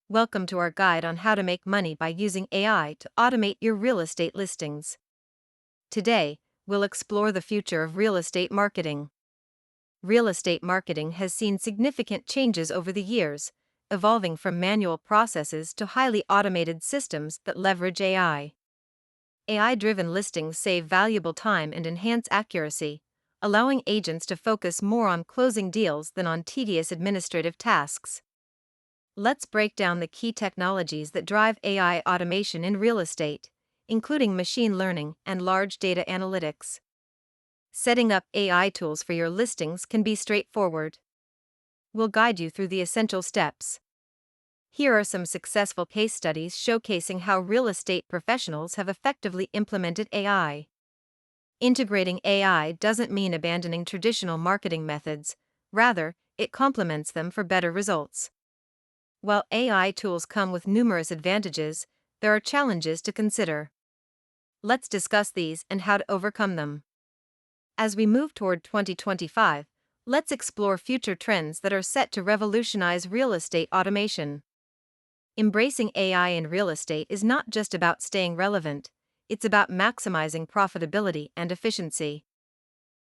Welcome to our guide on how to make money by using AI to automate your real estate listings. Today, we'll explore the future of real estate marketing. Real estate marketing has seen significant changes over the years, evolving from manual processes to highly automated systems that leverage AI. AI-driven listings save valuable time and enhance accuracy, allowing agents to focus more on closing deals than on tedious administrative tasks. Let's break down the key technologies that drive AI automation in real estate, including machine learning and large data analytics. Setting up AI tools for your listings can be straightforward. We'll guide you through the essential steps. Here are some successful case studies showcasing how real estate professionals have effectively implemented AI. Integrating AI doesn't mean abandoning traditional marketing methods, rather, it complements them for better results. While AI tools come with numerous advantages, there are challenges to consider. Let's discuss these and how to overcome them. As we move toward 2025, let's explore future trends that are set to revolutionize real estate automation. Embracing AI in real estate is not just about staying relevant, it's about maximizing profitability and efficiency.